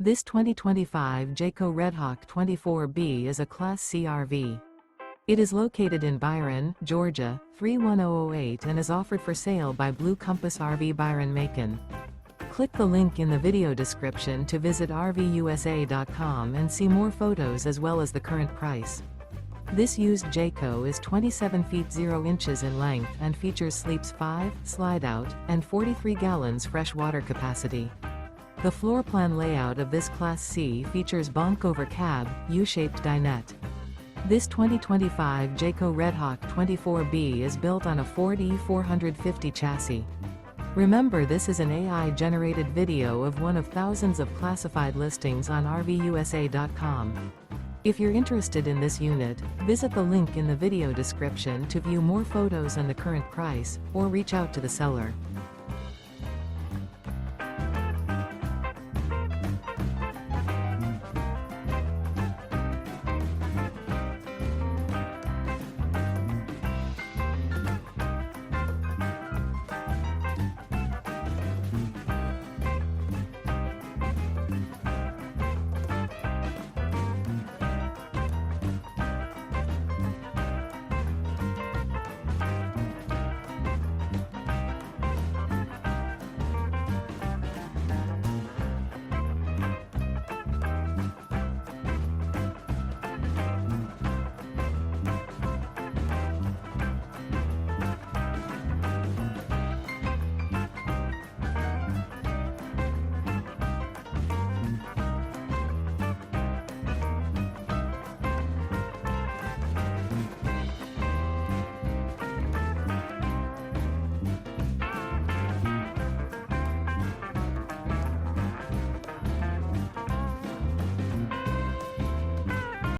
This 2025 Jayco Redhawk 24B is a Class C RV. It is located in Byron, Georgia, 31008 and is offered for sale by Blue Compass RV Byron-Macon. Click the link in the video description to visit RVUSA.com and see more photos as well as the current price. This used Jayco is 27 feet 0 inches in length and features sleeps 5, slide-out, and 43 gallons fresh water capacity. The floor plan layout of this Class C features Bunk Over Cab, U-shaped dinette. This 2025 Jayco Redhawk 24B is built on a Ford E450 chassis. Remember, this is an AI-generated video of one of thousands of classified listings on RVUSA.com. If you're interested in this unit, visit the link in the video description to view more photos and the current price, or reach out to the seller.